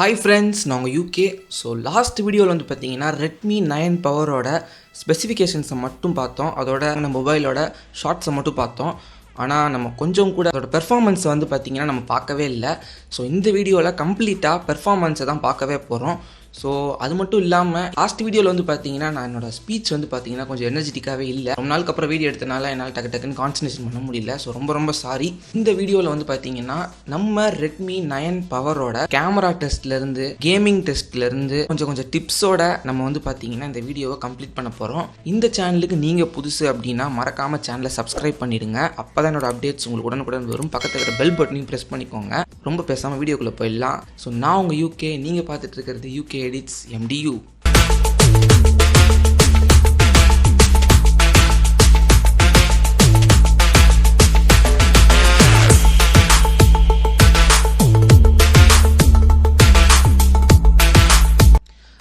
Hi friends, நான் UK. So last வீடியோவில் வந்து பார்த்தீங்கன்னா Redmi 9 பவரோட ஸ்பெசிஃபிகேஷன்ஸை மட்டும் பார்த்தோம். அதோட நம்ம மொபைலோட ஷார்ட்ஸை மட்டும் பார்த்தோம். ஆனால் நம்ம கொஞ்சம் கூட அதோட பெர்ஃபார்மன்ஸை வந்து பார்த்திங்கன்னா நம்ம பார்க்கவே இல்லை. ஸோ இந்த வீடியோவில் கம்ப்ளீட்டாக பெர்ஃபார்மன்ஸை தான் பார்க்கவே போகிறோம். ஸோ அது மட்டும் இல்லாமல் லாஸ்ட் வீடியோவில் வந்து பார்த்தீங்கன்னா நான் என்னோடய ஸ்பீச் வந்து பார்த்தீங்கன்னா கொஞ்சம் எனர்ஜெட்டிக்காகவே இல்லை. ரொம்ப நாளுக்கு அப்புறம் வீடியோ எடுத்தனால என்னால் டக்குன்னு கான்சன்ட்ரேஷன் பண்ண முடியல. ஸோ ரொம்ப சாரி. இந்த வீடியோவில் வந்து பார்த்தீங்கன்னா நம்ம Redmi 9 பவரோட கேமரா டெஸ்ட்லேருந்து கேமிங் டெஸ்ட்லேருந்து கொஞ்சம் டிப்ஸோட நம்ம வந்து பார்த்தீங்கன்னா இந்த வீடியோவை கம்ப்ளீட் பண்ண போகிறோம். இந்த சேனலுக்கு நீங்கள் புதுசு அப்படின்னா மறக்காமல் சேனலை சப்ஸ்கிரைப் பண்ணிடுங்க. அப்போ தான் என்னோட அப்டேட்ஸ் உங்களுக்கு உடனுக்குடன் வரும். பக்கத்தில் இருக்கிற பெல் பட்டனையும் ப்ரெஸ் பண்ணிக்கோங்க. ரொம்ப பேசாமல் வீடியோக்குள்ளே போயிடலாம். ஸோ நான் உங்கள் UK, நீங்கள் பார்த்துட்டு இருக்கிறது UK EDITS MDU.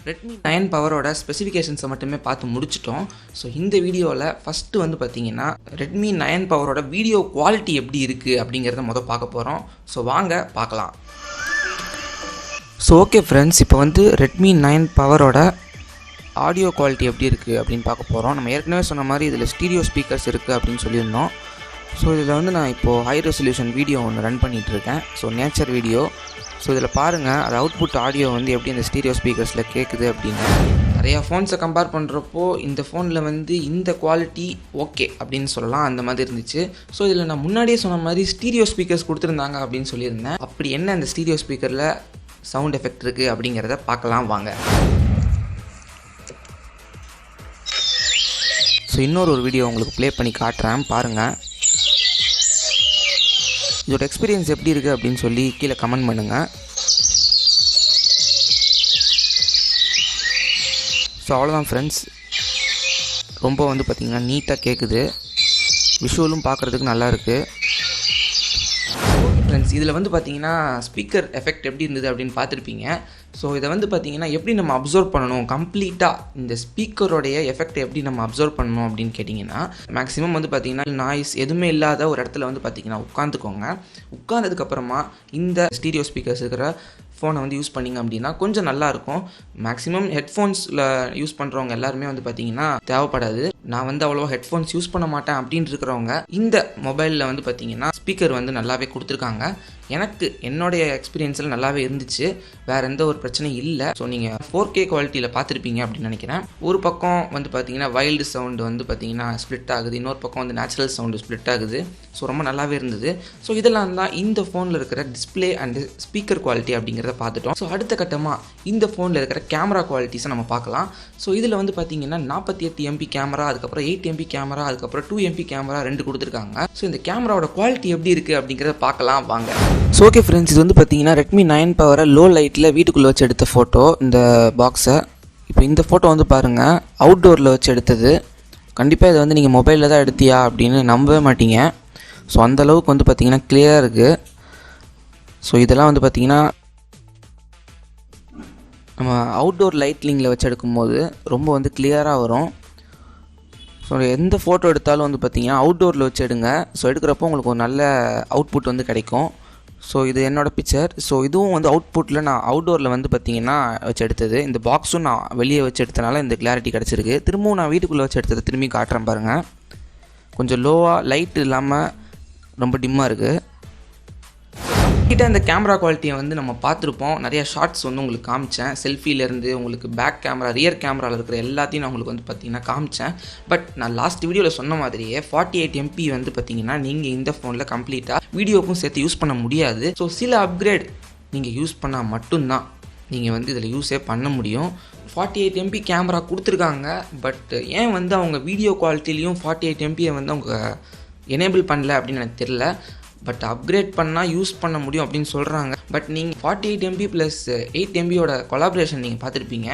Redmi 9 பவரோட ஸ்பெசிஃபிகேஷன்ஸை மட்டுமே பார்த்து முடிச்சிட்டோம். ஸோ இந்த வீடியோவில் ஃபஸ்ட்டு வந்து பார்த்தீங்கன்னா Redmi 9 பவரோட வீடியோ குவாலிட்டி எப்படி இருக்குது அப்படிங்கிறத பார்க்க போகிறோம். ஸோ வாங்க பார்க்கலாம். ஸோ ஓகே ஃப்ரெண்ட்ஸ், இப்போ வந்து Redmi 9 பவரோட ஆடியோ குவாலிட்டி எப்படி இருக்குது அப்படின்னு பார்க்க போகிறோம். நம்ம ஏற்கனவே சொன்ன மாதிரி இதில் ஸ்டீரியோ ஸ்பீக்கர்ஸ் இருக்குது அப்படின்னு சொல்லியிருந்தோம். ஸோ இதில் வந்து நான் இப்போது ஹை ரெசல்யூஷன் வீடியோ ஒன்று ரன் பண்ணிகிட்ருக்கேன். So nature video. ஸோ இதில் பாருங்கள், அது அவுட்புட் ஆடியோ வந்து எப்படி இந்த ஸ்டீரியோ ஸ்பீக்கர்ஸில் கேட்குது அப்படின்னு. நிறையா ஃபோன்ஸை கம்பேர் பண்ணுறப்போ இந்த ஃபோனில் வந்து இந்த குவாலிட்டி ஓகே அப்படின்னு சொல்லலாம், அந்த மாதிரி இருந்துச்சு. ஸோ இதில் நான் முன்னாடியே சொன்ன மாதிரி ஸ்டீரியோ ஸ்பீக்கர்ஸ் கொடுத்துருந்தாங்க அப்படின்னு சொல்லியிருந்தேன். அப்படி என்ன அந்த ஸ்டீரியோ ஸ்பீக்கரில் சவுண்ட் எஃபெக்ட் இருக்குது அப்படிங்கிறத பார்க்கலாம் வாங்க. ஸோ இன்னொரு வீடியோ உங்களுக்கு ப்ளே பண்ணி காட்டுறேன் பாருங்கள். இதோட எக்ஸ்பீரியன்ஸ் எப்படி இருக்குது அப்படின்னு சொல்லி கீழே கமெண்ட் பண்ணுங்கள். ஸோ அவ்வளோதான் ஃப்ரெண்ட்ஸ், ரொம்ப வந்து பார்த்திங்கன்னா நீட்டாக கேட்குது. விஷுவலும் பார்க்குறதுக்கு நல்லா இருக்குது ஃப்ரெண்ட்ஸ். இதில் வந்து பார்த்தீங்கன்னா ஸ்பீக்கர் எஃபெக்ட் எப்படி இருந்தது அப்படின்னு பார்த்துருப்பீங்க. ஸோ இதை வந்து பார்த்தீங்கன்னா எப்படி நம்ம அப்சர்வ் பண்ணணும், கம்ப்ளீட்டாக இந்த ஸ்பீக்கரோடைய எஃபெக்ட் எப்படி நம்ம அப்சர்வ் பண்ணணும் அப்படின்னு கேட்டிங்கன்னா, மேக்ஸிமம் வந்து பார்த்திங்கன்னா நாய்ஸ் எதுவுமே இல்லாத ஒரு இடத்துல வந்து பார்த்திங்கன்னா உட்காந்துக்கோங்க. உட்காந்ததுக்கப்புறமா இந்த ஸ்டீரியோ ஸ்பீக்கர்ஸ் இருக்கிற ஃபோனை வந்து யூஸ் பண்ணிங்க அப்படின்னா கொஞ்சம் நல்லாயிருக்கும். மேக்ஸிமம் ஹெட்ஃபோன்ஸில் யூஸ் பண்ணுறவங்க எல்லாருமே வந்து பார்த்திங்கன்னா தேவைப்படாது. நான் வந்து அவ்வளோவா ஹெட்ஃபோன்ஸ் யூஸ் பண்ண மாட்டேன் அப்படின்னு இருக்கிறவங்க இந்த மொபைலில் வந்து பார்த்திங்கன்னா ஸ்பீக்கர் வந்து நல்லாவே கொடுத்துருக்காங்க. எனக்கு என்னுடைய எக்ஸ்பீரியன்ஸில் நல்லாவே இருந்துச்சு. வேறு எந்த ஒரு பிரச்சனையும் இல்லை. ஸோ நீங்கள் 4K குவாலிட்டியில் பார்த்துருப்பீங்க அப்படின்னு நினைக்கிறேன். ஒரு பக்கம் வந்து பார்த்தீங்கன்னா வைல்டு சவுண்டு வந்து பார்த்தீங்கன்னா ஸ்ப்ளிட் ஆகுது, இன்னொரு பக்கம் வந்து நேச்சுரல் சவுண்டு ஸ்ப்ளிட் ஆகுது. ஸோ ரொம்ப நல்லாவே இருந்தது. ஸோ இதெல்லாம் தான் இந்த ஃபோனில் இருக்கிற டிஸ்பிளே அண்டு ஸ்பீக்கர் குவாலிட்டி அப்படிங்கிறத பார்த்துட்டோம். ஸோ அடுத்த கட்டமாக இந்த ஃபோனில் இருக்கிற கேமரா குவாலிட்டிஸை நம்ம பார்க்கலாம். ஸோ இதில் வந்து பார்த்தீங்கன்னா 48 MP கேமரா, அதுக்கப்புறம் 8 MP கேமரா, அதுக்கப்புறம் 2 MP கேமரா 2 கொடுத்துருக்காங்க. ஸோ இந்த கேமராவோட குவாலிட்டி எப்படி இருக்குது அப்படிங்கிறத பார்க்கலாம் வாங்க. ஸோ ஓகே ஃப்ரெண்ட்ஸ், இது வந்து பார்த்தீங்கன்னா Redmi 9 பவரை லோ லைட்டில் வீட்டுக்குள்ளே வச்சு எடுத்த ஃபோட்டோ. இந்த பாக்ஸை இப்போ இந்த ஃபோட்டோ வந்து பாருங்கள், அவுட்டோரில் வச்சு எடுத்தது. கண்டிப்பாக இதை வந்து நீங்கள் மொபைலில் தான் எடுத்தியா அப்படின்னு நம்பவே மாட்டீங்க. ஸோ அந்தளவுக்கு வந்து பார்த்திங்கன்னா கிளியராக இருக்குது. ஸோ இதெல்லாம் வந்து பார்த்திங்கன்னா நம்ம அவுட்டோர் லைட்லிங்கில் வச்சு எடுக்கும்போது ரொம்ப வந்து கிளியராக வரும். ஸோ எந்த ஃபோட்டோ எடுத்தாலும் வந்து பார்த்திங்கன்னா அவுட்டோரில் வச்சு எடுங்க. ஸோ எடுக்கிறப்போ உங்களுக்கு ஒரு நல்ல அவுட்புட் வந்து கிடைக்கும். ஸோ இது என்னோடய பிக்சர். ஸோ இதுவும் வந்து அவுட்புட்டில் நான் அவுட்டோரில் வந்து பார்த்திங்கன்னா வச்சு எடுத்தது. இந்த பாக்ஸும் நான் வெளியே வச்சு எடுத்தனால இந்த கிளாரிட்டி கிடச்சிருக்கு. திரும்பவும் நான் வீட்டுக்குள்ளே வச்சு எடுத்தது திரும்பி காட்டுறேன் பாருங்கள். கொஞ்சம் லோவாக லைட் இல்லாமல் ரொம்ப டிம்மாக இருக்குது. கிட்ட இந்த கேமரா குவாலிட்டியை வந்து நம்ம பார்த்துருப்போம். நிறைய ஷார்ட்ஸ் வந்து உங்களுக்கு காமிச்சேன். செல்ஃபிலேருந்து உங்களுக்கு பேக் கேமரா, ரியர் கேமராவில் இருக்கிற எல்லாத்தையும் நான் உங்களுக்கு வந்து பார்த்திங்கன்னா காமிச்சேன். பட் நான் லாஸ்ட் வீடியோவில் சொன்ன மாதிரியே 48 MP வந்து பார்த்திங்கன்னா நீங்கள் இந்த ஃபோனில் கம்ப்ளீட்டாக வீடியோக்கும் சேர்த்து யூஸ் பண்ண முடியாது. ஸோ சில அப்கிரேட் நீங்கள் யூஸ் பண்ணால் மட்டும்தான் நீங்கள் வந்து இதில் யூஸே பண்ண முடியும். 48 MP கேமரா கொடுத்துருக்காங்க. பட் ஏன் வந்து அவங்க வீடியோ குவாலிட்டிலையும் 48 MPயை வந்து அவங்க எனேபிள் பண்ணல அப்படின்னு எனக்கு தெரியல. பட் அப்கிரேட் பண்ணால் யூஸ் பண்ண முடியும் அப்படின்னு சொல்கிறாங்க. பட் நீங்கள் 48 MP + 8 MBயோட கொலாபரேஷன் நீங்கள் பார்த்துருப்பீங்க.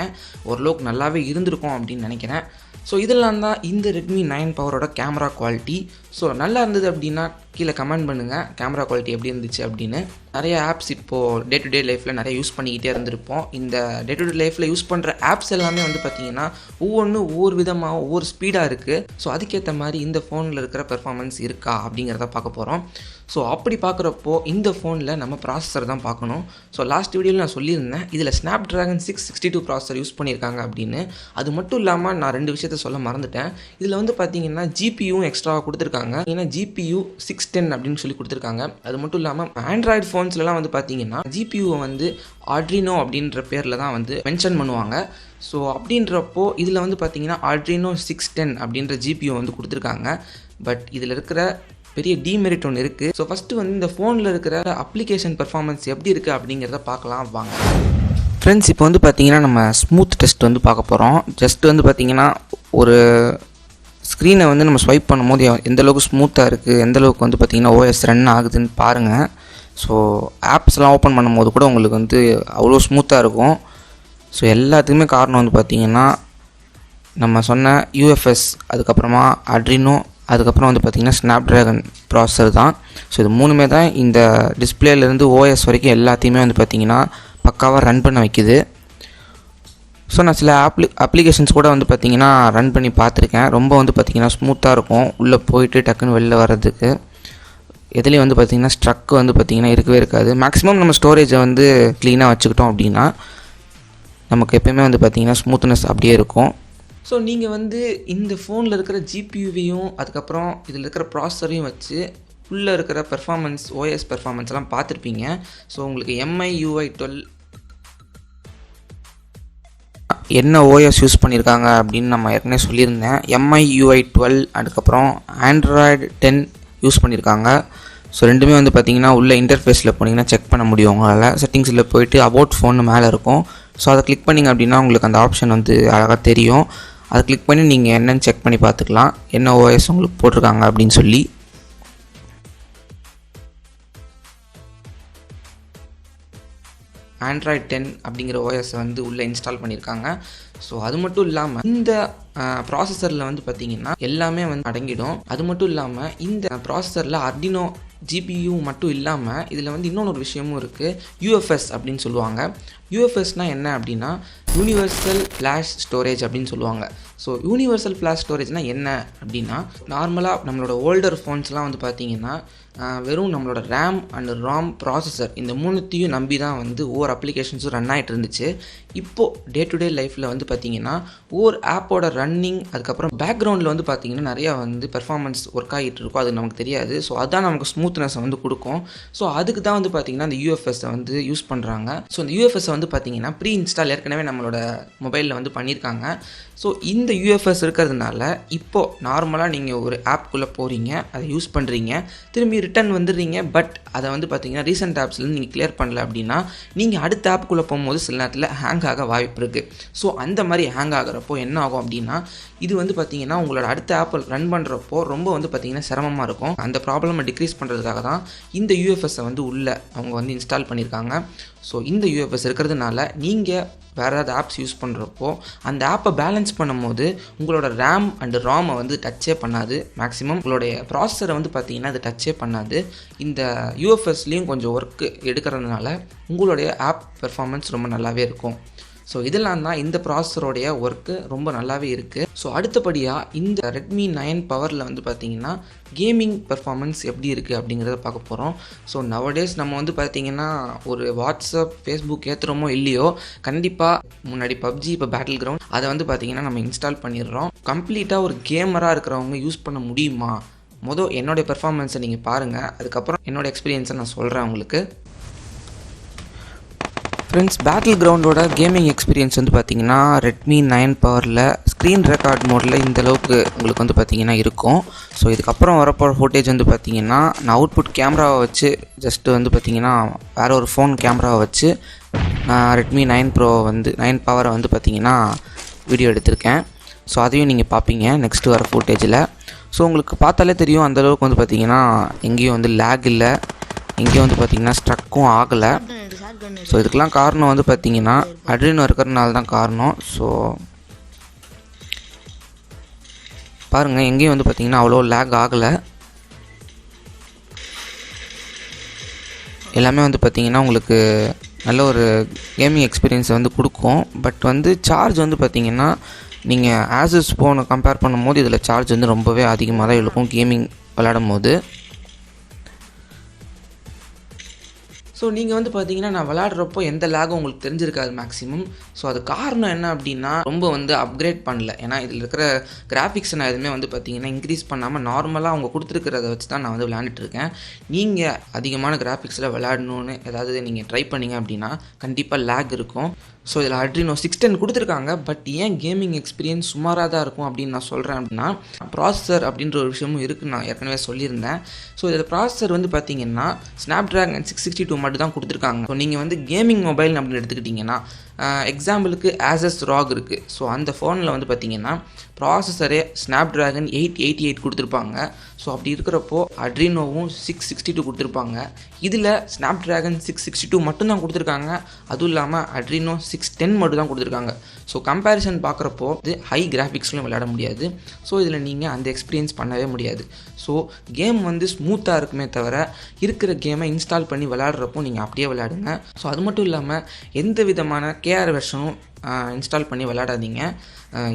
ஓரளவுக்கு நல்லாவே இருந்திருக்கும் அப்படின்னு நினைக்கிறேன். ஸோ இதெல்லாம் தான் இந்த Redmi 9 பவரோட கேமரா குவாலிட்டி. ஸோ நல்லா இருந்தது அப்படின்னா கீழே கமெண்ட் பண்ணுங்கள் கேமரா குவாலிட்டி எப்படி இருந்துச்சு அப்படின்னு. நிறைய ஆப்ஸ் இப்போது டே டு டே லைஃப்பில் நிறைய யூஸ் பண்ணிக்கிட்டே இருந்திருப்போம். இந்த டே டு டே லைஃப்பில் யூஸ் பண்ணுற ஆப்ஸ் எல்லாமே வந்து பார்த்திங்கன்னா ஒவ்வொரு விதமாக ஒவ்வொரு ஸ்பீடாக இருக்குது. ஸோ அதுக்கேற்ற மாதிரி இந்த ஃபோனில் இருக்கிற பெர்ஃபார்மன்ஸ் இருக்கா அப்படிங்கிறத பார்க்க போகிறோம். ஸோ அப்படி பார்க்குறப்போ இந்த ஃபோனில் நம்ம ப்ராசஸர் தான் பார்க்கணும். ஸோ லாஸ்ட் வீடியோவில் நான் சொல்லியிருந்தேன் இதில் Snapdragon 662 ப்ராசஸர் யூஸ் பண்ணியிருக்காங்க அப்படின்னு. அது மட்டும் இல்லாமல் நான் 2 விஷயத்த சொல்ல மறந்துட்டேன். இதில் வந்து பார்த்திங்கன்னா ஜிபியும் எக்ஸ்ட்ராவாக கொடுத்துருக்காங்க. ஏன்னா GPU 610 அப்படின்னு சொல்லி கொடுத்துருக்காங்க. அது மட்டும் இல்லாமல் ஆண்ட்ராய்டு ஃபோன்ஸ்லாம் வந்து பார்த்திங்கன்னா ஜிபியூவை வந்து ஆர்டினோ அப்படின்ற பேரில் தான் வந்து மென்ஷன் பண்ணுவாங்க. ஸோ அப்படின்றப்போ இதில் வந்து பார்த்திங்கன்னா ஆர்டினோ 610 அப்படின்ற GPU வந்து கொடுத்துருக்காங்க. பட் இதில் இருக்கிற பெரிய டிமெரிட் ஒன்று இருக்குது. ஸோ ஃபஸ்ட்டு வந்து இந்த ஃபோனில் இருக்கிற அப்ளிகேஷன் பெர்ஃபார்மன்ஸ் எப்படி இருக்குது அப்படிங்கிறத பார்க்கலாம் வாங்க. ஃப்ரெண்ட்ஸ், இப்போ வந்து பார்த்திங்கன்னா நம்ம ஸ்மூத் டெஸ்ட் வந்து பார்க்க போகிறோம். ஜஸ்ட் வந்து பார்த்திங்கன்னா ஒரு ஸ்க்ரீனை வந்து நம்ம ஸ்வைப் பண்ணும்போது எந்தளவுக்கு ஸ்மூத்தாக இருக்குது, எந்தளவுக்கு வந்து பார்த்திங்கன்னா OS ரன் ஆகுதுன்னு பாருங்கள். ஸோ ஆப்ஸ்லாம் ஓப்பன் பண்ணும்போது கூட உங்களுக்கு வந்து அவ்வளோ ஸ்மூத்தாக இருக்கும். ஸோ எல்லாத்துக்குமே காரணம் வந்து பார்த்திங்கன்னா நம்ம சொன்ன UFS, அதுக்கப்புறமா அட்ரினோ, அதுக்கப்புறம் வந்து பார்த்திங்கன்னா Snapdragon ப்ராசஸர் தான். ஸோ இது மூணுமே தான் இந்த டிஸ்பிளேலேருந்து OS வரைக்கும் எல்லாத்தையுமே வந்து பார்த்திங்கன்னா பக்காவாக ரன் பண்ண வைக்குது. ஸோ நான் சில அப்ளிகேஷன்ஸ் கூட வந்து பார்த்திங்கன்னா ரன் பண்ணி பார்த்துருக்கேன். ரொம்ப வந்து பார்த்திங்கன்னா ஸ்மூத்தாக இருக்கும். உள்ளே போயிட்டு டக்குன்னு வெளில வர்றதுக்கு எதுலேயும் வந்து பார்த்திங்கன்னா ஸ்ட்ரக் வந்து பார்த்திங்கன்னா இருக்கவே இருக்காது. மேக்ஸிமம் நம்ம ஸ்டோரேஜை வந்து க்ளீனாக வச்சுக்கிட்டோம் அப்படின்னா நமக்கு எப்போயுமே வந்து பார்த்திங்கன்னா ஸ்மூத்னஸ் அப்படியே இருக்கும். ஸோ நீங்கள் வந்து இந்த ஃபோனில் இருக்கிற ஜிபியூவையும் அதுக்கப்புறம் இதில் இருக்கிற ப்ராசஸரையும் வச்சு உள்ளே இருக்கிற பெர்ஃபார்மன்ஸ் OS பெர்ஃபார்மன்ஸ்லாம் பார்த்துருப்பீங்க. ஸோ உங்களுக்கு MIUI 12 என்ன OS யூஸ் பண்ணியிருக்காங்க அப்படின்னு நம்ம ஏற்கனவே சொல்லியிருந்தேன். MIUI 12 அதுக்கப்புறம் Android 10 யூஸ் பண்ணியிருக்காங்க. ஸோ ரெண்டுமே வந்து பார்த்திங்கன்னா உள்ள இன்டர்ஃபேஸில் போனீங்கன்னா செக் பண்ண முடியும். உங்களால் செட்டிங்ஸில் போயிட்டு அபவுட் ஃபோன் மேலே இருக்கும். ஸோ அதை கிளிக் பண்ணிங்க அப்படின்னா உங்களுக்கு அந்த ஆப்ஷன் வந்து அழகாக தெரியும். அதை கிளிக் பண்ணி நீங்கள் என்னென்னு செக் பண்ணி பார்த்துக்கலாம், என்ன OS உங்களுக்கு போட்டிருக்காங்க அப்படின்னு சொல்லி. Android 10 அப்படிங்கிற OS வந்து உள்ளே இன்ஸ்டால் பண்ணியிருக்காங்க. ஸோ அது மட்டும் இல்லாமல் இந்த ப்ராசஸரில் வந்து பார்த்திங்கன்னா எல்லாமே வந்து அடங்கிடும். அது மட்டும் இல்லாமல் இந்த ப்ராசஸரில் அர்டினோ GPU மட்டும் இல்லாமல் இதில் வந்து இன்னொரு விஷயமும் இருக்குது. UFS அப்படின்னு சொல்லுவாங்க. UFSனால் என்ன அப்படின்னா யூனிவர்சல் ஃப்ளாஷ் ஸ்டோரேஜ் அப்படின்னு சொல்லுவாங்க. ஸோ யூனிவர்சல் ஃப்ளாஷ் ஸ்டோரேஜ்னால் என்ன அப்படின்னா நார்மலாக நம்மளோட ஓல்டர் ஃபோன்ஸ்லாம் வந்து பார்த்திங்கன்னா வெறும் நம்மளோட ரேம் அண்ட் ராம் ப்ராசஸர் இந்த மூணுத்தையும் நம்பி தான் வந்து ஒவ்வொரு அப்ளிகேஷன்ஸும் ரன் ஆகிட்டு இருந்துச்சு. இப்போது டே டு டே லைஃப்பில் வந்து பார்த்திங்கன்னா ஒவ்வொரு ஆப்போட ரன்னிங் அதுக்கப்புறம் பேக்ரவுண்டில் வந்து பார்த்திங்கன்னா நிறையா வந்து பெர்ஃபார்மன்ஸ் ஒர்க் ஆகிட்டு இருக்கும். அது நமக்கு தெரியாது. ஸோ அதுதான் நமக்கு ஸ்மூத்னஸை வந்து கொடுக்கும். ஸோ அதுக்கு தான் வந்து பார்த்திங்கன்னா இந்த UFSஐ வந்து யூஸ் பண்ணுறாங்க. ஸோ இந்த UFSஐ வந்து பார்த்திங்கன்னா ப்ரீ இன்ஸ்டால் ஏற்கனவே நம்மளோட மொபைலில் வந்து பண்ணியிருக்காங்க. ஸோ இந்த UFS இருக்கிறதுனால இப்போது நார்மலாக நீங்கள் ஒரு ஆப்குள்ளே போகிறீங்க, அதை யூஸ் பண்ணுறீங்க, திரும்பி ரிட்டன் வந்துடுறீங்க. பட் அதை வந்து பார்த்திங்கன்னா ரீசெண்ட் ஆப்ஸ்லேருந்து நீங்கள் கிளியர் பண்ணல அப்படின்னா நீங்கள் அடுத்த ஆப்புக்குள்ளே போகும்போது சில நேரத்தில் ஹேங் ஆக வாய்ப்பு இருக்குது. ஸோ அந்த மாதிரி ஹேங் ஆகிறப்போ என்ன ஆகும் அப்படின்னா இது வந்து பார்த்திங்கன்னா உங்களோட அடுத்த ஆப்பை ரன் பண்ணுறப்போ ரொம்ப வந்து பார்த்திங்கன்னா சிரமமாக இருக்கும். அந்த ப்ராப்ளமை டிக்ரீஸ் பண்ணுறதுக்காக தான் இந்த UFSஐ வந்து உள்ளே அவங்க வந்து இன்ஸ்டால் பண்ணியிருக்காங்க. ஸோ இந்த UFS இருக்கிறதுனால நீங்கள் வேறு ஏதாவது ஆப்ஸ் யூஸ் பண்ணுறப்போ அந்த ஆப்பை பேலன்ஸ் பண்ணும்போது உங்களோட ரேம் அண்டு ராமை வந்து டச்சே பண்ணாது. மேக்ஸிமம் உங்களுடைய ப்ராசஸரை வந்து பார்த்திங்கன்னா அது டச்சே பண்ணாது. இந்த UFSலேயும் கொஞ்சம் ஒர்க்கு எடுக்கிறதுனால உங்களுடைய ஆப் பெர்ஃபார்மன்ஸ் ரொம்ப நல்லாவே இருக்கும். ஸோ இதெல்லாம் தான் இந்த ப்ராசஸரோடைய ஒர்க்கு ரொம்ப நல்லாவே இருக்குது. ஸோ அடுத்தபடியாக இந்த Redmi 9 பவரில் வந்து பார்த்திங்கன்னா கேமிங் பெர்ஃபார்மன்ஸ் எப்படி இருக்குது அப்படிங்கிறத பார்க்க போகிறோம். ஸோ நவடேஸ் நம்ம வந்து பார்த்திங்கன்னா ஒரு வாட்ஸ்அப் ஃபேஸ்புக் ஏற்றுறோமோ இல்லையோ கண்டிப்பாக முன்னாடி PUBG இப்போ பேட்டில் கிரவுண்ட் அதை வந்து பார்த்திங்கன்னா நம்ம இன்ஸ்டால் பண்ணிடுறோம். கம்ப்ளீட்டாக ஒரு கேமராக இருக்கிறவங்க யூஸ் பண்ண முடியுமா? என்னோடய பெர்ஃபார்மன்ஸை நீங்கள் பாருங்கள், அதுக்கப்புறம் என்னோடய எக்ஸ்பீரியன்ஸை நான் சொல்கிறேன் உங்களுக்கு. ஃப்ரெண்ட்ஸ், பேட்டில் கிரவுண்டோட கேமிங் எக்ஸ்பீரியன்ஸ் வந்து பார்த்திங்கன்னா Redmi 9 பவரில் ஸ்க்ரீன் ரெக்கார்ட் மோடில் இந்தளவுக்கு உங்களுக்கு வந்து பார்த்திங்கன்னா இருக்கும். ஸோ இதுக்கப்புறம் வரப்போகிற ஃபோட்டேஜ் வந்து பார்த்திங்கன்னா நான் அவுட்புட் கேமராவை வச்சு ஜஸ்ட்டு வந்து பார்த்திங்கன்னா வேறு ஒரு ஃபோன் கேமராவை வச்சு நான் Redmi 9 Pro வந்து 9 பவரை வந்து பார்த்திங்கன்னா வீடியோ எடுத்திருக்கேன். ஸோ அதையும் நீங்கள் பார்ப்பீங்க நெக்ஸ்ட்டு வர ஃபோட்டேஜில். ஸோ உங்களுக்கு பார்த்தாலே தெரியும் அந்தளவுக்கு வந்து பார்த்திங்கன்னா எங்கேயும் வந்து லேக் இல்லை, எங்கேயும் வந்து பார்த்திங்கன்னா ஸ்ட்ரக்கும் ஆகலை. ஸோ இதுக்கெலாம் காரணம் வந்து பார்த்திங்கன்னா அட்ரினோ இருக்கிறதுனால தான் காரணம். ஸோ பாருங்கள் எங்கேயும் வந்து பார்த்திங்கன்னா அவ்வளோ லேக் ஆகலை. எல்லாமே வந்து பார்த்திங்கன்னா உங்களுக்கு நல்ல ஒரு கேமிங் எக்ஸ்பீரியன்ஸை வந்து கொடுக்கும். பட் வந்து சார்ஜ் வந்து பார்த்திங்கன்னா நீங்கள் ஆசஸ் ஃபோனை கம்பேர் பண்ணும்போது இதில் சார்ஜ் வந்து ரொம்பவே அதிகமாக தான் இருக்கும் கேமிங் விளையாடும் போது. ஸோ நீங்கள் வந்து பார்த்தீங்கன்னா நான் விளையாடுறப்போ எந்த லேகும் உங்களுக்கு தெரிஞ்சிருக்காது மேக்ஸிமம். ஸோ அது காரணம் என்ன அப்படின்னா ரொம்ப வந்து அப்கிரேட் பண்ணல. ஏன்னா இதில் இருக்கிற கிராஃபிக்ஸை நான் எதுவுமே வந்து பார்த்தீங்கன்னா இன்க்ரீஸ் பண்ணாமல் நார்மலாக அவங்க கொடுத்துருக்கிறத வச்சு தான் நான் வந்து விளையாண்டுட்டுருக்கேன். நீங்கள் அதிகமான கிராஃபிக்ஸில் விளையாடணுன்னு ஏதாவது நீங்கள் ட்ரை பண்ணிங்க அப்படின்னா கண்டிப்பாக லேக் இருக்கும். ஸோ இதில் Adreno 610 கொடுத்துருக்காங்க. பட் ஏன் கேமிங் எக்ஸ்பீரியன்ஸ் சுமாராக தான் இருக்கும் அப்படின்னு நான் சொல்கிறேன் அப்படின்னா ப்ராசஸர் அப்படின்ற ஒரு விஷயமும் இருக்குன்னு நான் ஏற்கனவே சொல்லியிருந்தேன். ஸோ இதில் ப்ராசஸர் வந்து பார்த்தீங்கன்னா Snapdragon 662 மட்டும் தான் கொடுத்துருக்காங்க. ஸோ நீங்கள் வந்து கேமிங் மொபைல் அப்படின்னு எடுத்துக்கிட்டிங்கன்னா எக்ஸாம்பிளுக்கு ஆசஸ் ராக் இருக்குது. ஸோ அந்த ஃபோனில் வந்து பார்த்தீங்கன்னா ப்ராசஸரே Snapdragon 888 கொடுத்துருப்பாங்க. ஸோ அப்படி இருக்கிறப்போ Adrenoவும் 662 கொடுத்துருப்பாங்க. இதில் Snapdragon 662 மட்டும்தான் கொடுத்துருக்காங்க. அதுவும் இல்லாமல் Adreno 610 மட்டும் தான் கொடுத்துருக்காங்க. ஸோ கம்பேரிசன் பார்க்குறப்போ இது ஹை கிராஃபிக்ஸ்லையும் விளையாட முடியாது. ஸோ இதில் நீங்கள் அந்த எக்ஸ்பீரியன்ஸ் பண்ணவே முடியாது. ஸோ கேம் வந்து ஸ்மூத்தாக இருக்குமே தவிர இருக்கிற கேமை இன்ஸ்டால் பண்ணி விளையாடுறப்போ நீங்கள் அப்படியே விளையாடுங்க. ஸோ அது மட்டும் இல்லாமல் எந்த விதமான கேஆர் வெர்ஷனும் இன்ஸ்டால் பண்ணி விளையாடாதீங்க.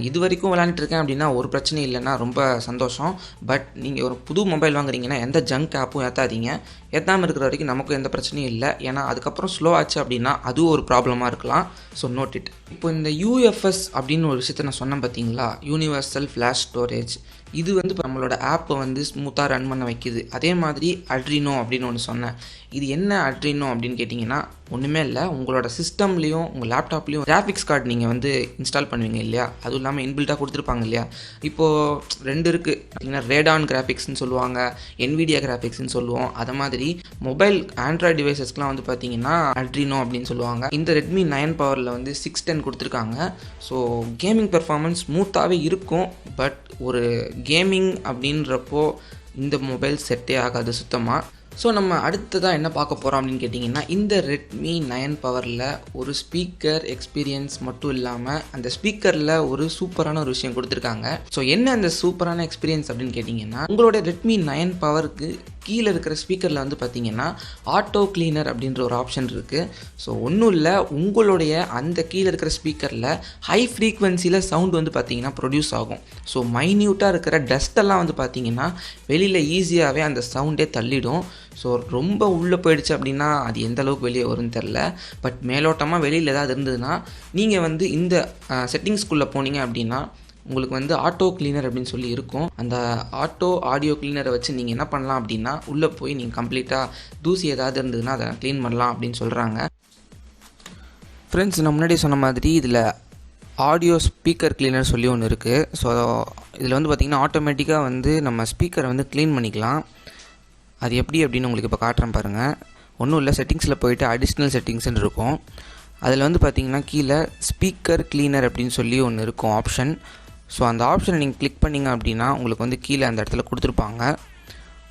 இது வரைக்கும் விளையாண்டுருக்கேன் அப்படின்னா ஒரு பிரச்சனையும் இல்லைன்னா ரொம்ப சந்தோஷம். பட் நீங்கள் ஒரு புது மொபைல் வாங்குறீங்கன்னா எந்த ஜங்க் ஆப்பும் ஏற்றாதீங்க. ஏற்றாமல் இருக்கிற வரைக்கும் நமக்கும் எந்த பிரச்சனையும் இல்லை. ஏன்னா அதுக்கப்புறம் ஸ்லோ ஆச்சு அப்படின்னா அதுவும் ஒரு ப்ராப்ளமாக இருக்கலாம். So note it. இப்போ இந்த யூஎஃப்எஸ் அப்படின்னு ஒரு விஷயத்தை நான் சொன்னேன் பார்த்தீங்களா, யூனிவர்சல் ஃப்ளாஷ் ஸ்டோரேஜ். இது வந்து இப்போ நம்மளோட ஆப்பை வந்து ஸ்மூத்தாக ரன் பண்ண வைக்கிது. அதே மாதிரி Adreno அப்படின்னு ஒன்று சொன்னேன். இது என்ன Adreno அப்படின்னு கேட்டிங்கன்னா ஒன்றுமே இல்லை, உங்களோட சிஸ்டம்லேயும் உங்கள் லேப்டாப்லேயும் கிராஃபிக்ஸ் கார்டு நீங்கள் வந்து இன்ஸ்டால் பண்ணுவீங்க இல்லையா, அதுவும் இல்லாமல் இன்பில்ட்டாக கொடுத்துருப்பாங்க இல்லையா. இப்போது ரெண்டு இருக்குது பார்த்தீங்கன்னா, ரேடான் கிராஃபிக்ஸ்னு சொல்லுவாங்க, NVIDIA கிராஃபிக்ஸ்னு சொல்லுவோம். அதை மாதிரி மொபைல் ஆண்ட்ராய்டு டிவைசஸ்க்குலாம் வந்து பார்த்தீங்கன்னா Adreno அப்படின்னு சொல்லுவாங்க. இந்த Redmi 9 பவரில் வந்து 610 கொடுத்துருக்காங்க. ஸோ கேமிங் பெர்ஃபார்மன்ஸ் ஸ்மூத்தாகவே இருக்கும். பட் ஒரு கேமிங் அப்படின்றப்போ இந்த மொபைல் செட்டே ஆகாது சுத்தமாக. ஸோ நம்ம அடுத்ததாக என்ன பார்க்க போகிறோம் அப்படின்னு கேட்டிங்கன்னா, இந்த Redmi 9 பவரில் ஒரு ஸ்பீக்கர் எக்ஸ்பீரியன்ஸ் மட்டும் இல்லாமல் அந்த ஸ்பீக்கரில் ஒரு சூப்பரான ஒரு விஷயம் கொடுத்துருக்காங்க. ஸோ என்ன அந்த சூப்பரான எக்ஸ்பீரியன்ஸ் அப்படின்னு கேட்டிங்கன்னா, உங்களோட Redmi 9 பவருக்கு கீழே இருக்கிற ஸ்பீக்கரில் வந்து பார்த்தீங்கன்னா ஆட்டோ கிளீனர் அப்படின்ற ஒரு ஆப்ஷன் இருக்குது. ஸோ ஒன்றும் இல்லை, உங்களுடைய அந்த கீழே இருக்கிற ஸ்பீக்கரில் ஹை ஃப்ரீக்வன்சியில் சவுண்ட் வந்து பார்த்தீங்கன்னா ப்ரொடியூஸ் ஆகும். ஸோ மைன்யூட்டாக இருக்கிற டஸ்ட்டெல்லாம் வந்து பார்த்தீங்கன்னா வெளியில் ஈஸியாகவே அந்த சவுண்டே தள்ளிடும். ஸோ ரொம்ப உள்ளே போயிடுச்சு அப்படின்னா அது எந்த அளவுக்கு வெளியே வரும்னு தெரில. பட் மேலோட்டமாக வெளியில் ஏதாவது இருந்ததுன்னா நீங்கள் வந்து இந்த செட்டிங்ஸ்குள்ளே போனீங்க அப்படின்னா உங்களுக்கு வந்து ஆட்டோ கிளீனர் அப்படின்னு சொல்லி இருக்கும். அந்த ஆட்டோ ஆடியோ கிளீனரை வச்சு நீங்கள் என்ன பண்ணலாம் அப்படின்னா உள்ளே போய் நீங்கள் கம்ப்ளீட்டாக தூசி ஏதாவது இருந்ததுன்னா அதை க்ளீன் பண்ணலாம் அப்படின்னு சொல்கிறாங்க. ஃப்ரெண்ட்ஸ், நான் முன்னாடி சொன்ன மாதிரி இதில் ஆடியோ ஸ்பீக்கர் கிளீனர் சொல்லி ஒன்று இருக்குது. ஸோ இதில் வந்து பார்த்திங்கன்னா ஆட்டோமேட்டிக்காக வந்து நம்ம ஸ்பீக்கரை வந்து க்ளீன் பண்ணிக்கலாம். அது எப்படி அப்படின்னு உங்களுக்கு இப்போ காட்டுறேன் பாருங்கள். ஒன்றும் இல்லை, செட்டிங்ஸில் போய்ட்டு அடிஷ்னல் செட்டிங்ஸ்ன்னு இருக்கும். அதில் வந்து பார்த்திங்கன்னா கீழே ஸ்பீக்கர் கிளீனர் அப்படின்னு சொல்லி ஒன்று இருக்கும் ஆப்ஷன். ஸோ அந்த ஆப்ஷனை நீங்கள் கிளிக் பண்ணிங்க அப்படின்னா உங்களுக்கு வந்து கீழே அந்த இடத்துல கொடுத்துருப்பாங்க.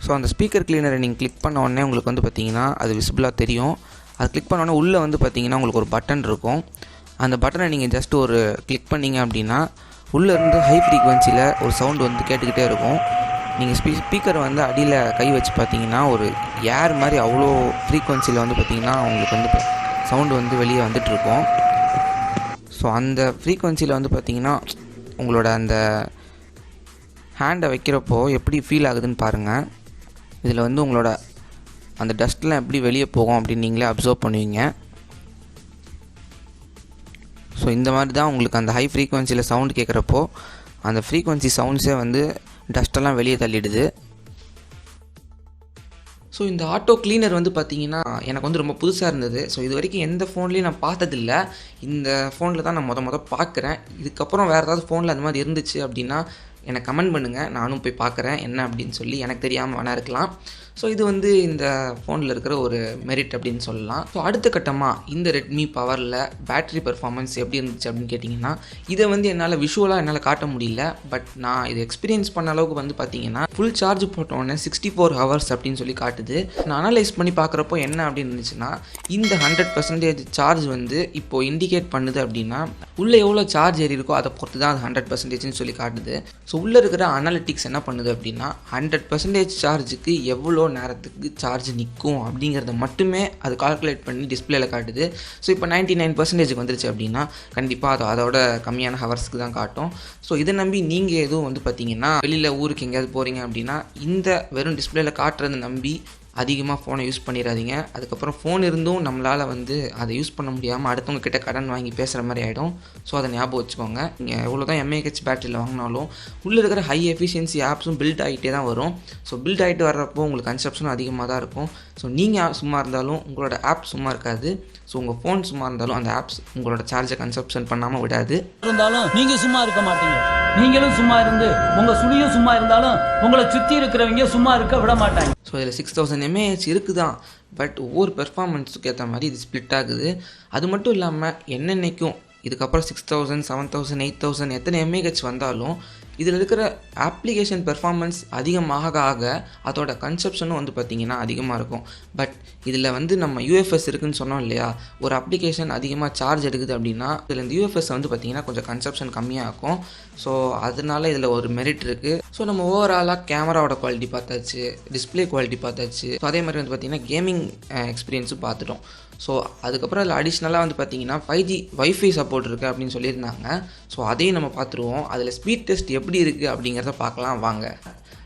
ஸோ அந்த ஸ்பீக்கர் கிளீனரை நீங்கள் கிளிக் பண்ண உடனே உங்களுக்கு வந்து பார்த்திங்கன்னா அது விசிபிளாக தெரியும். அது கிளிக் பண்ண உடனே உள்ளே வந்து பார்த்திங்கன்னா உங்களுக்கு ஒரு பட்டன் இருக்கும். அந்த பட்டனை நீங்கள் ஜஸ்ட் ஒரு கிளிக் பண்ணிங்க அப்படின்னா உள்ளேருந்து ஹை ஃப்ரீக்வன்சியில் ஒரு சவுண்டு வந்து கேட்டுக்கிட்டே இருக்கும். நீங்கள் ஸ்பீக்கர் வந்து அடியில் கை வச்சு பார்த்தீங்கன்னா ஒரு ஏர் மாதிரி அவ்வளோ ஃப்ரீக்வன்சியில் வந்து பார்த்திங்கன்னா உங்களுக்கு வந்து சவுண்டு வந்து வெளியே வந்துட்டுருக்கும். ஸோ அந்த ஃப்ரீக்வன்சியில் வந்து பார்த்திங்கன்னா உங்களோட அந்த ஹேண்டை வைக்கிறப்போ எப்படி ஃபீல் ஆகுதுன்னு பாருங்கள். இதில் வந்து உங்களோட அந்த டஸ்ட்லாம் எப்படி வெளியே போகும் அப்படின்னு நீங்களே அப்சர்வ் பண்ணுவீங்க. ஸோ இந்த மாதிரி தான் உங்களுக்கு அந்த ஹை ஃப்ரீக்வன்சியில் சவுண்டு கேட்குறப்போ அந்த ஃப்ரீக்வன்சி சவுண்ட்ஸே வந்து டஸ்ட்டெல்லாம் வெளியே தள்ளிடுது. ஸோ இந்த ஆட்டோ கிளீனர் வந்து பார்த்திங்கன்னா எனக்கு வந்து ரொம்ப புதுசாக இருந்தது. ஸோ இது வரைக்கும் எந்த ஃபோன்லேயும் நான் பார்த்ததில்ல. இந்த ஃபோனில் தான் நான் முத பார்க்குறேன். இதுக்கப்புறம் வேறு ஏதாவது ஃபோனில் அந்த மாதிரி இருந்துச்சு அப்படின்னா எனக்கு கமெண்ட் பண்ணுங்கள், நானும் போய் பார்க்குறேன் என்ன அப்படின்னு சொல்லி. எனக்கு தெரியாமல் வேணா இருக்கலாம். ஸோ இது வந்து இந்த ஃபோனில் இருக்கிற ஒரு மெரிட் அப்படின்னு சொல்லலாம். ஸோ அடுத்த கட்டமாக இந்த Redmi பவரில் பேட்டரி பெர்ஃபார்மன்ஸ் எப்படி இருந்துச்சு அப்படின்னு கேட்டிங்கன்னா, இதை வந்து என்னால் விஷுவலாக என்னால் காட்ட முடியல. பட் நான் இது எக்ஸ்பீரியன்ஸ் பண்ண அளவுக்கு வந்து பார்த்திங்கன்னா ஃபுல் சார்ஜ் போட்டோன்னே 64 hours அப்படின்னு சொல்லி காட்டுது. நான் அனலைஸ் பண்ணி பார்க்குறப்போ என்ன அப்படின்னு இருந்துச்சுன்னா, இந்த 100% சார்ஜ் வந்து இப்போது இண்டிகேட் பண்ணுது அப்படின்னா உள்ளே எவ்வளோ சார்ஜ் ஏறி இருக்கோ அதை பொறுத்து தான் அது 100%ன்னு சொல்லி காட்டுது. ஸோ உள்ளே இருக்கிற அனாலிட்டிக்ஸ் என்ன பண்ணுது அப்படின்னா 100% சார்ஜுக்கு எவ்வளோ நேரத்துக்கு சார்ஜ் நிற்கும் அப்படிங்கிறத மட்டுமே அது கால்குலேட் பண்ணி டிஸ்பிளேல காட்டுது. ஸோ இப்போ 99% வந்துருச்சு அப்படின்னா கண்டிப்பாக அது அதோட கம்மியான ஹவர்ஸ்க்கு தான் காட்டும். ஸோ இதை நம்பி நீங்கள் எதுவும் வந்து பார்த்தீங்கன்னா வெளியில் ஊருக்கு எங்கேயாவது போகிறீங்க அப்படின்னா இந்த வெறும் டிஸ்பிளேல காட்டுறதை நம்பி அதிகமாக ஃபோனை யூஸ் பண்ணிடாதீங்க. அதுக்கப்புறம் ஃபோன் இருந்தும் நம்மளால் வந்து அதை யூஸ் பண்ண முடியாமல் அடுத்தவங்க கிட்ட கடன் வாங்கி பேசுகிற மாதிரி ஆகிடும். ஸோ அதை ஞாபகம் வச்சுக்கோங்க. நீங்கள் எவ்வளோ தான் எம்ஏஹெச் பேட்டரியில் வாங்கினாலும் உள்ளே இருக்கிற ஹை எஃபிஷியன்சி ஆப்ஸும் பில்ட் ஆகிட்டே தான் வரும். ஸோ பில்ட் ஆகிட்டு வர்றப்போ உங்களுக்கு கன்சப்ஷனும் அதிகமாக தான் இருக்கும். ஸோ நீங்கள் சும்மா இருந்தாலும் உங்களோட ஆப் சும்மா இருக்காது. ஸோ உங்கள் ஃபோன் சும்மா இருந்தாலும் அந்த ஆப்ஸ் உங்களோட சார்ஜை கன்சப்ஷன் பண்ணாமல் விடாது. இருந்தாலும் நீங்கள் சும்மா இருக்க மாட்டீங்க. நீங்களும் சும்மா இருந்து உங்கள் சுழியும் சும்மா இருந்தாலும் உங்களை சுற்றி இருக்கிறவங்க சும்மா இருக்க விட மாட்டாங்க. ஸோ இதில் 6000 mAh இருக்குதான். பட் ஒவ்வொரு பெர்ஃபார்மன்ஸுக்கு ஏற்ற மாதிரி இது ஸ்ப்ளிட் ஆகுது. அது மட்டும் இல்லாமல் என்னென்னைக்கும் இதுக்கப்புறம் 6000, 7000, 8000 எத்தனை mAh வந்தாலும் இதில் இருக்கிற அப்ளிகேஷன் பெர்ஃபார்மன்ஸ் அதிகமாக ஆக அதோட கன்சப்ஷனும் வந்து பார்த்திங்கன்னா அதிகமாக இருக்கும். பட் இதில் வந்து நம்ம யூஎஃப்எஸ் இருக்குதுன்னு சொன்னோம் இல்லையா, ஒரு அப்ளிகேஷன் அதிகமாக சார்ஜ் எடுக்குது அப்படின்னா இதில் இந்த யூஎஃப்எஸ் வந்து பார்த்திங்கன்னா கொஞ்சம் கன்சப்ஷன் கம்மியாக இருக்கும். ஸோ அதனால இதில் ஒரு மெரிட் இருக்குது. ஸோ நம்ம ஓவராலாக கேமராவோட குவாலிட்டி பார்த்தாச்சு, டிஸ்பிளே குவாலிட்டி பார்த்தாச்சு. ஸோ அதே மாதிரி வந்து பார்த்திங்கன்னா கேமிங் எக்ஸ்பீரியன்ஸும் பார்த்துட்டோம். ஸோ அதுக்கப்புறம் அதில் அடிஷ்னலாக வந்து பார்த்திங்கன்னா 5G வைஃபை சப்போர்ட் இருக்குது அப்படின்னு சொல்லியிருந்தாங்க. ஸோ அதையும் நம்ம பார்த்துருவோம். அதில் ஸ்பீட் டெஸ்ட் எப்படி இருக்குது அப்படிங்கிறத பார்க்கலாம் வாங்க.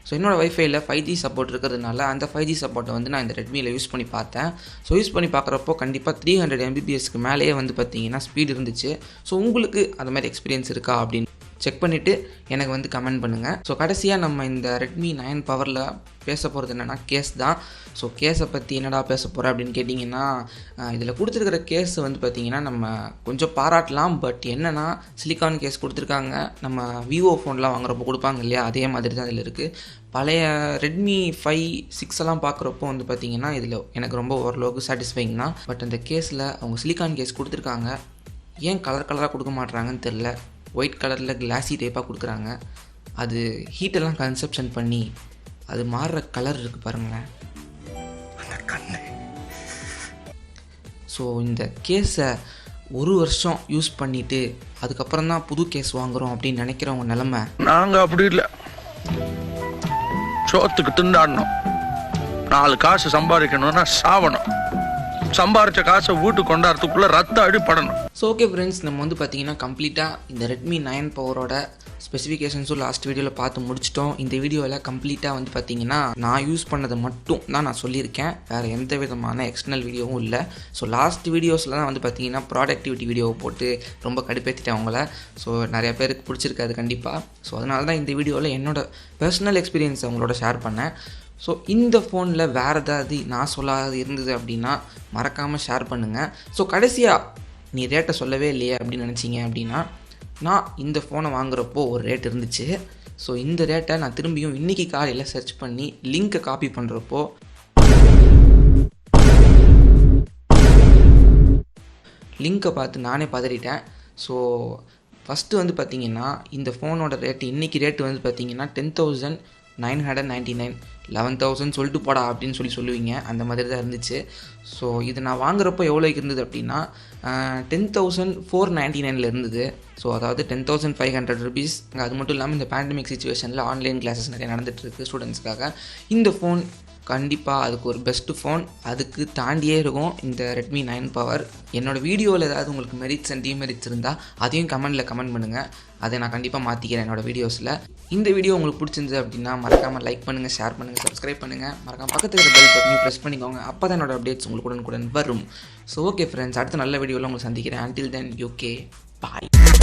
ஸோ என்னோடய வைஃபைல 5G சப்போர்ட் இருக்கிறதுனால அந்த 5G சப்போர்ட்டை வந்து நான் இந்த ரெட்மியில் யூஸ் பண்ணி பார்த்தேன். ஸோ யூஸ் பண்ணி பார்க்குறப்போ கண்டிப்பாக 300 Mbps மேலேயே வந்து பார்த்திங்கன்னா ஸ்பீட் இருந்துச்சு. ஸோ உங்களுக்கு அந்த மாதிரி எக்ஸ்பீரியன்ஸ் இருக்கா அப்படின்னு செக் பண்ணிவிட்டு எனக்கு வந்து கமெண்ட் பண்ணுங்கள். ஸோ கடைசியாக நம்ம இந்த Redmi 9 பவரில் பேச போகிறது என்னென்னா கேஸ் தான். ஸோ கேஸை பற்றி என்னடா பேச போகிறேன் அப்படின்னு கேட்டிங்கன்னா, இதில் கொடுத்துருக்கிற கேஸ் வந்து பார்த்திங்கன்னா நம்ம கொஞ்சம் பாராட்டலாம். பட் என்னென்னா சிலிக்கான் கேஸ் கொடுத்துருக்காங்க. நம்ம விவோ ஃபோன்லாம் வாங்குறப்போ கொடுப்பாங்க இல்லையா, அதே மாதிரி தான் இதில் இருக்குது. பழைய Redmi 5, 6 எல்லாம் பார்க்குறப்போ வந்து பார்த்திங்கன்னா இதில் எனக்கு ரொம்ப ஓரளவுக்கு சாட்டிஸ்ஃபைங் தான். பட் அந்த கேஸில் அவங்க சிலிக்கான் கேஸ் கொடுத்துருக்காங்க. ஏன் கலராக கொடுக்க மாட்றாங்கன்னு தெரில. ஒயிட் கலரில் கிளாஸி டைப்பாக கொடுக்குறாங்க. அது ஹீட்டெல்லாம் கன்சப்ஷன் பண்ணி அது மாறுற கலர் இருக்குது பாருங்களேன், அந்த கண்ணு. ஸோ இந்த கேஸை ஒரு வருஷம் யூஸ் பண்ணிவிட்டு அதுக்கப்புறம் தான் புது கேஸ் வாங்குகிறோம் அப்படின்னு நினைக்கிறவங்க நிலமை. நாங்கள் அப்படி இல்லை, சோத்துக்கு திண்டாடணும். 4 காசு சம்பாதிக்கணும்னா சாவணும். சம்பாரித்த காசை வீட்டுக்கு கொண்டாடுறதுக்குள்ளே ரத்த அடிப்படணும். ஸோ ஓகே ஃப்ரெண்ட்ஸ், நம்ம வந்து பார்த்திங்கன்னா கம்ப்ளீட்டாக இந்த Redmi 9 பவரோட ஸ்பெசிஃபிகேஷன்ஸும் லாஸ்ட் வீடியோவில் பார்த்து முடிச்சிட்டோம். இந்த வீடியோவில் கம்ப்ளீட்டாக வந்து பார்த்திங்கன்னா நான் யூஸ் பண்ணதை மட்டும் தான் நான் சொல்லியிருக்கேன். வேறு எந்த விதமான எக்ஸ்டர்னல் வீடியோவும் இல்லை. ஸோ லாஸ்ட் வீடியோஸில் தான் வந்து பார்த்திங்கன்னா ப்ராடக்டிவிட்டி வீடியோவை போட்டு ரொம்ப கடுப்பேற்றிட்டேன் அவங்கள. ஸோ நிறையா பேருக்கு பிடிச்சிருக்காது கண்டிப்பாக. ஸோ அதனால தான் இந்த வீடியோவில் என்னோடய பர்சனல் எக்ஸ்பீரியன்ஸ் அவங்களோட ஷேர் பண்ணேன். ஸோ இந்த ஃபோனில் வேறு ஏதாவது நான் சொல்லாது இருந்தது அப்படின்னா மறக்காமல் ஷேர் பண்ணுங்கள். ஸோ கடைசியாக நீ ரேட்டை சொல்லவே இல்லையே அப்படின்னு நினச்சிங்க அப்படின்னா, நான் இந்த ஃபோனை வாங்குகிறப்போ ஒரு ரேட் இருந்துச்சு. ஸோ இந்த ரேட்டை நான் திரும்பியும் இன்றைக்கி காலையில் சர்ச் பண்ணி லிங்க்கை காப்பி பண்ணுறப்போ லிங்க்கை பார்த்து நானே பதறிட்டேன். ஸோ ஃபஸ்ட்டு வந்து பார்த்திங்கன்னா இந்த ஃபோனோட ரேட்டு இன்றைக்கி ரேட்டு வந்து பார்த்திங்கன்னா 10,999, 11,000 சொல்லிட்டு போடா அப்படின்னு சொல்லுவீங்க, அந்த மாதிரி தான் இருந்துச்சு. ஸோ இது நான் வாங்குறப்போ எவ்வளோக்கு இருந்தது அப்படின்னா 10,499 இருந்தது. ஸோ அதாவது 10,500 rupees. அது மட்டும் இல்லாமல் இந்த பேண்டமிக் சுச்சுவேஷனில் ஆன்லைன் கிளாஸஸ் நிறைய நடந்துகிட்ருக்கு ஸ்டூடெண்ட்ஸ்க்காக. இந்த ஃபோன் கண்டிப்பாக அதுக்கு ஒரு பெஸ்ட்டு ஃபோன், அதுக்கு தாண்டியே இருக்கும் இந்த Redmi 9 பவர். என்னோடய வீடியோவில் ஏதாவது உங்களுக்கு மெரிட்ஸ் அண்ட் டிமெரிட்ஸ் இருந்தால் அதையும் கமெண்ட் பண்ணுங்கள். அதை நான் கண்டிப்பாக மாற்றிக்கிறேன் என்னோடய வீடியோஸில். இந்த வீடியோ உங்களுக்கு பிடிச்சிருந்தது அப்படின்னா மறக்காமல் லைக் பண்ணுங்கள், ஷேர் பண்ணுங்கள், சப்ஸ்கிரைப் பண்ணுங்கள். மறக்காமல் பக்கத்தில் இருக்கிற பெல் பட்டனையும் ப்ரெஸ் பண்ணிக்கோங்க. அப்போ தான் என்னோடய அப்டேட்ஸ் உங்களுக்கு உடனுக்குடன் வரும். ஸோ ஓகே ஃப்ரெண்ட்ஸ், அடுத்த நல்ல வீடியோவில் உங்களுக்கு சந்திக்கிறேன். until then, okay, bye.